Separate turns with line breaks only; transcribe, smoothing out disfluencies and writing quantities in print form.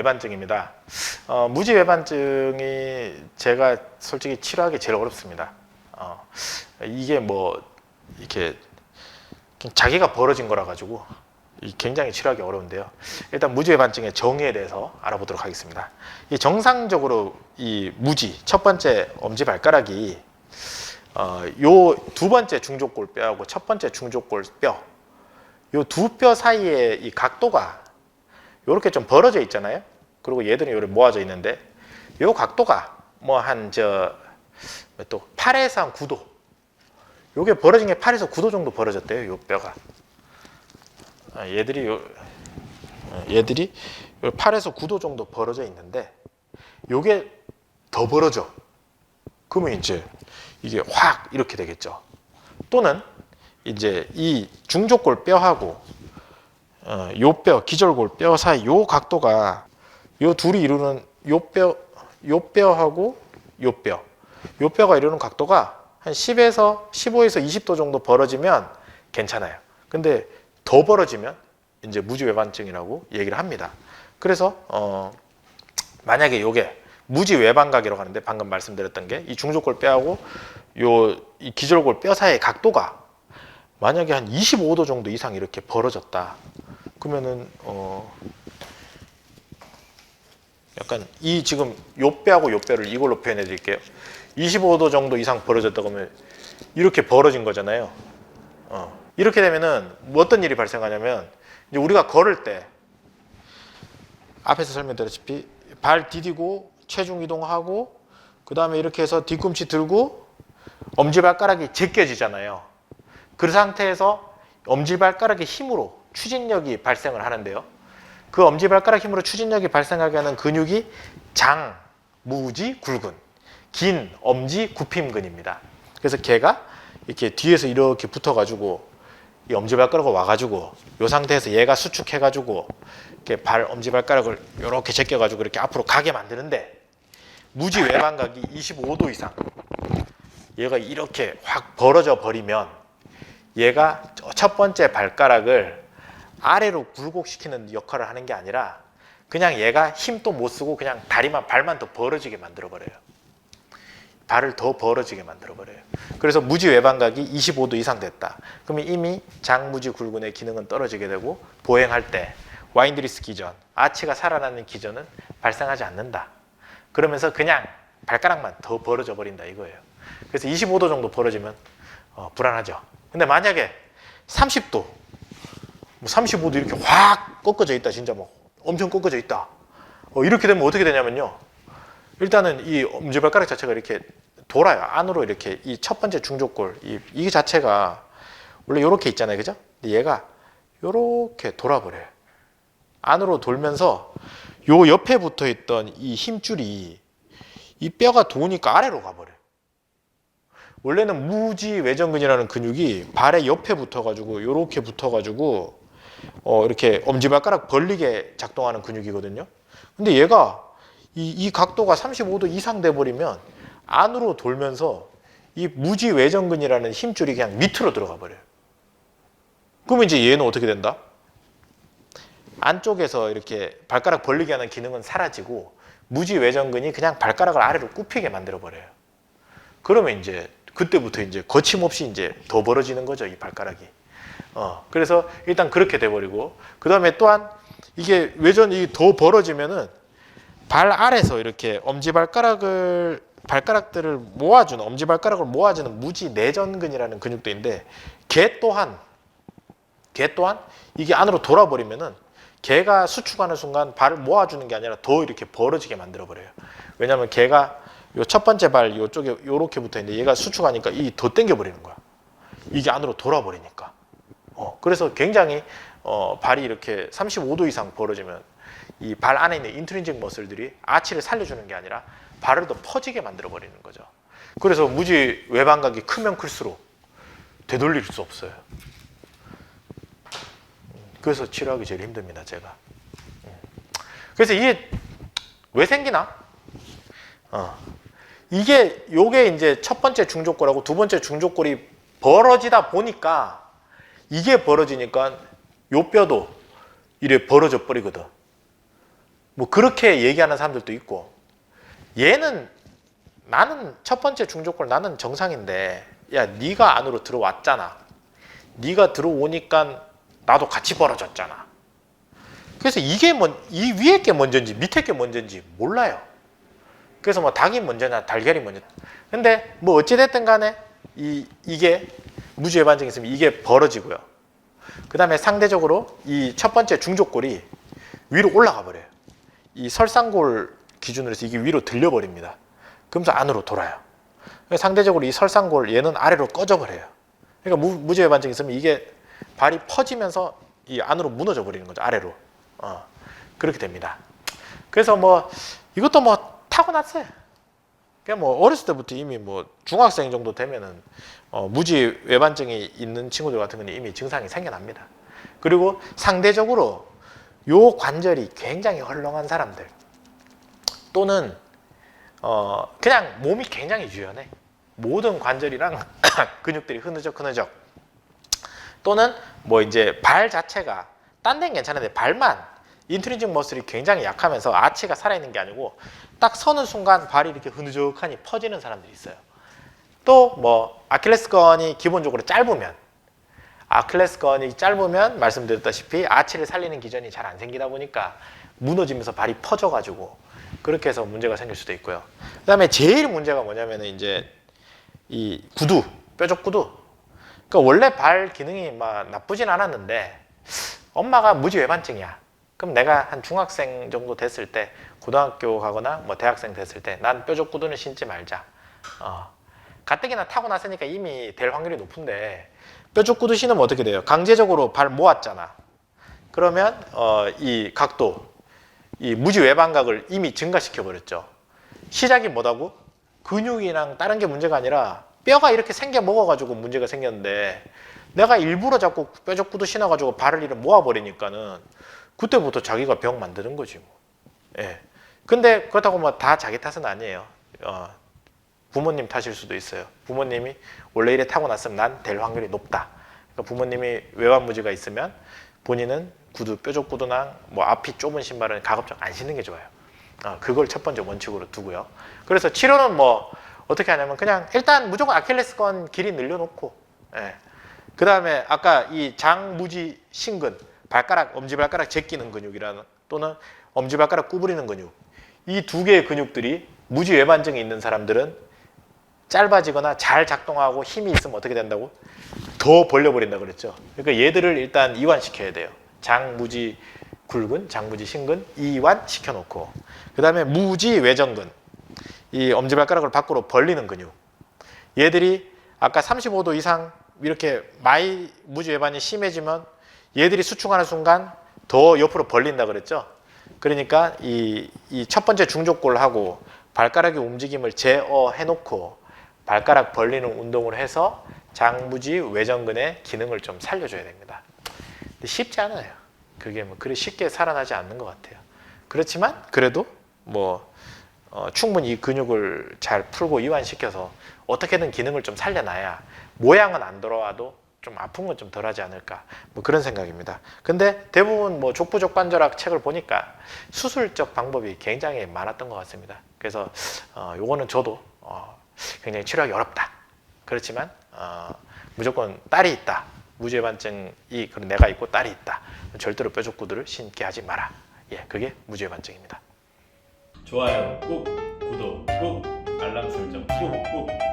외반증입니다. 무지 외반증이 제가 솔직히 치료하기 제일 어렵습니다. 이게 뭐 이렇게 자기가 벌어진 거라 가지고 굉장히 치료하기 어려운데요. 일단 무지 외반증의 정의에 대해서 알아보도록 하겠습니다. 이 정상적으로 이 무지 첫 번째 엄지발가락이 요 두 번째 중족골뼈하고 첫 번째 중족골뼈 요 두 뼈 사이에 이 각도가 요렇게 좀 벌어져 있잖아요. 그리고 얘들은 요렇게 모아져 있는데 요 각도가 뭐 한 또 8에서 한 9도. 요게 벌어진 게 8에서 9도 정도 벌어졌대요. 요 뼈가. 얘들이 8에서 9도 정도 벌어져 있는데 요게 더 벌어져. 그러면 이제 이게 확 이렇게 되겠죠. 또는 이제 이 중족골 뼈하고 요 뼈, 기절골 뼈 사이 요 각도가 요 둘이 이루는 요 뼈하고 요 뼈가 이루는 각도가 한 10에서 15에서 20도 정도 벌어지면 괜찮아요. 근데 더 벌어지면 이제 무지외반증이라고 얘기를 합니다. 그래서 만약에 요게 무지외반각이라고 하는데 방금 말씀드렸던 게 이 중족골 뼈하고 이 기절골 뼈 사이의 각도가 만약에 한 25도 정도 이상 이렇게 벌어졌다. 그러면은 약간 이 지금 요 뼈하고 요 뼈를 이걸로 표현해 드릴게요. 25도 정도 이상 벌어졌다 그러면 이렇게 벌어진 거잖아요. 이렇게 되면은 뭐 어떤 일이 발생하냐면 이제 우리가 걸을 때 앞에서 설명드렸다시피 발 디디고 체중 이동하고 그 다음에 이렇게 해서 뒤꿈치 들고 엄지발가락이 제껴지잖아요. 그 상태에서 엄지발가락의 힘으로 추진력이 발생을 하는데요. 그 엄지발가락 힘으로 추진력이 발생하게 하는 근육이 장무지 굴근, 긴 엄지 굽힘근입니다. 그래서 걔가 이렇게 뒤에서 이렇게 붙어가지고 이 엄지발가락을 와가지고 이 상태에서 얘가 수축해가지고 이렇게 엄지발가락을 이렇게 제껴가지고 이렇게 앞으로 가게 만드는데 무지 외반각이 25도 이상 얘가 이렇게 확 벌어져 버리면 얘가 첫 번째 발가락을 아래로 굴곡시키는 역할을 하는 게 아니라 그냥 얘가 힘도 못 쓰고 그냥 발만 더 벌어지게 만들어 버려요. 발을 더 벌어지게 만들어 버려요. 그래서 무지 외반각이 25도 이상 됐다. 그러면 이미 장무지 굴근의 기능은 떨어지게 되고 보행할 때 와인드리스 기전, 아치가 살아나는 기전은 발생하지 않는다. 그러면서 그냥 발가락만 더 벌어져 버린다 이거예요. 그래서 25도 정도 벌어지면 불안하죠. 근데 만약에 30도, 뭐 35도 이렇게 확 꺾어져 있다, 진짜 뭐 엄청 꺾어져 있다. 이렇게 되면 어떻게 되냐면요. 일단은 이 엄지발가락 자체가 이렇게 돌아요. 안으로 이렇게 이 첫 번째 중족골, 이 자체가 원래 이렇게 있잖아요, 그죠? 근데 얘가 이렇게 돌아버려요. 안으로 돌면서 요 옆에 붙어 있던 이 힘줄이 이 뼈가 도니까 아래로 가버려요. 원래는 무지외전근이라는 근육이 발의 옆에 붙어가지고 이렇게 붙어가지고 이렇게 엄지발가락 벌리게 작동하는 근육이거든요. 근데 얘가 이 각도가 35도 이상 돼 버리면 안으로 돌면서 이 무지외전근이라는 힘줄이 그냥 밑으로 들어가 버려요. 그러면 이제 얘는 어떻게 된다? 안쪽에서 이렇게 발가락 벌리게 하는 기능은 사라지고 무지외전근이 그냥 발가락을 아래로 굽히게 만들어 버려요. 그러면 이제 그때부터 이제 거침없이 이제 더 벌어지는 거죠, 이 발가락이. 그래서 일단 그렇게 돼 버리고 그 다음에 또한 이게 외전이 더 벌어지면은 발 아래서 이렇게 발가락들을 모아주는 엄지발가락을 모아주는 무지내전근이라는 근육도 있는데 걔 또한 이게 안으로 돌아버리면은 걔가 수축하는 순간 발을 모아주는 게 아니라 더 이렇게 벌어지게 만들어 버려요. 왜냐하면 걔가 요 첫 번째 발 요쪽에 요렇게 붙어 있는데 얘가 수축하니까 이 더 당겨 버리는 거야. 이게 안으로 돌아버리니까. 그래서 굉장히 발이 이렇게 35도 이상 벌어지면 이 발 안에 있는 인트린직 머슬들이 아치를 살려주는 게 아니라 발을 더 퍼지게 만들어 버리는 거죠. 그래서 무지 외반각이 크면 클수록 되돌릴 수 없어요. 그래서 치료하기 제일 힘듭니다, 제가. 그래서 이게 왜 생기나? 요게 이제 첫 번째 중족골하고 두 번째 중족골이 벌어지다 보니까 이게 벌어지니까 요 뼈도 이래 벌어져 버리거든. 뭐 그렇게 얘기하는 사람들도 있고, 얘는 나는 첫 번째 중족골 나는 정상인데 야 네가 안으로 들어왔잖아. 네가 들어오니까 나도 같이 벌어졌잖아. 그래서 이게 이 위에 게 먼저인지 밑에 게 먼저인지 몰라요. 그래서 뭐 닭이 먼저냐 달걀이 먼저. 근데 뭐 어찌됐든 간에 이게 무지외 반증이 있으면 이게 벌어지고요. 그 다음에 상대적으로 이 첫 번째 중족골이 위로 올라가 버려요. 이 설상골 기준으로 해서 이게 위로 들려버립니다. 그러면서 안으로 돌아요. 상대적으로 이 설상골 얘는 아래로 꺼져 버려요. 그러니까 무지외 반증이 있으면 이게 발이 퍼지면서 이 안으로 무너져 버리는 거죠. 아래로. 그렇게 됩니다. 그래서 뭐 이것도 뭐 타고났어요. 그냥 뭐 어렸을 때부터 이미 뭐 중학생 정도 되면은 무지 외반증이 있는 친구들 같은 경우는 이미 증상이 생겨납니다. 그리고 상대적으로 요 관절이 굉장히 헐렁한 사람들 또는 그냥 몸이 굉장히 유연해. 모든 관절이랑 근육들이 흐느적 또는 뭐 이제 발 자체가 딴 데는 괜찮은데 발만 인트리직 머슬이 굉장히 약하면서 아치가 살아있는 게 아니고 딱 서는 순간 발이 이렇게 흐느적하니 퍼지는 사람들이 있어요. 또 뭐 아킬레스건이 기본적으로 짧으면 말씀드렸다시피 아치를 살리는 기전이 잘 안 생기다 보니까 무너지면서 발이 퍼져가지고 그렇게 해서 문제가 생길 수도 있고요. 그 다음에 제일 문제가 뭐냐면 이제 이 구두, 뾰족 구두. 그러니까 원래 발 기능이 막 나쁘진 않았는데 엄마가 무지외반증이야. 그럼 내가 한 중학생 정도 됐을 때 고등학교 가거나 뭐 대학생 됐을 때 난 뾰족 구두는 신지 말자. 가뜩이나 타고 났으니까 이미 될 확률이 높은데 뾰족 구두 신으면 어떻게 돼요? 강제적으로 발 모았잖아. 그러면 이 각도, 이 무지외반각을 이미 증가시켜 버렸죠. 시작이 뭐다고? 근육이랑 다른 게 문제가 아니라 뼈가 이렇게 생겨 먹어가지고 문제가 생겼는데 내가 일부러 자꾸 뾰족 구두 신어가지고 발을 이렇게 모아버리니까는 그때부터 자기가 병 만드는 거지 뭐. 예. 근데 그렇다고 뭐 다 자기 탓은 아니에요. 부모님 탓일 수도 있어요. 부모님이 원래 이래 타고났으면 난 될 확률이 높다. 그러니까 부모님이 외환무지가 있으면 본인은 구두, 뾰족 구두나 뭐 앞이 좁은 신발은 가급적 안 신는 게 좋아요. 그걸 첫 번째 원칙으로 두고요. 그래서 치료는 뭐 어떻게 하냐면 그냥 일단 무조건 아킬레스건 길이 늘려놓고, 예. 그 다음에 아까 이 장무지 신근, 발가락, 엄지발가락 제끼는 근육이라는 또는 엄지발가락 구부리는 근육, 이 두 개의 근육들이 무지외반증이 있는 사람들은 짧아지거나 잘 작동하고 힘이 있으면 어떻게 된다고? 더 벌려버린다 그랬죠. 그러니까 얘들을 일단 이완시켜야 돼요. 장무지 굴근, 장무지 신근 이완 시켜놓고, 그 다음에 무지 외정근, 이 엄지발가락을 밖으로 벌리는 근육, 얘들이 아까 35도 이상 이렇게 많이 무지외반이 심해지면 얘들이 수축하는 순간 더 옆으로 벌린다 그랬죠. 그러니까 이 첫 번째 중족골하고 발가락의 움직임을 제어해놓고 발가락 벌리는 운동을 해서 장무지 외정근의 기능을 좀 살려줘야 됩니다. 근데 쉽지 않아요. 그게 뭐 그리 쉽게 살아나지 않는 것 같아요. 그렇지만 그래도 뭐 충분히 이 근육을 잘 풀고 이완시켜서 어떻게든 기능을 좀 살려놔야 모양은 안 돌아와도 좀 아픈 건 좀 덜하지 않을까, 뭐 그런 생각입니다. 근데 대부분 뭐 족부족관절학 책을 보니까 수술적 방법이 굉장히 많았던 것 같습니다. 그래서 요거는 저도 굉장히 치료하기 어렵다. 그렇지만 무조건 딸이 있다, 무지외반증이 그런 내가 있고 딸이 있다, 절대로 뾰족 구두를 신게 하지 마라. 예, 그게 무지외반증입니다.
좋아요 꾹, 구독 꾹, 알람 설정 꾹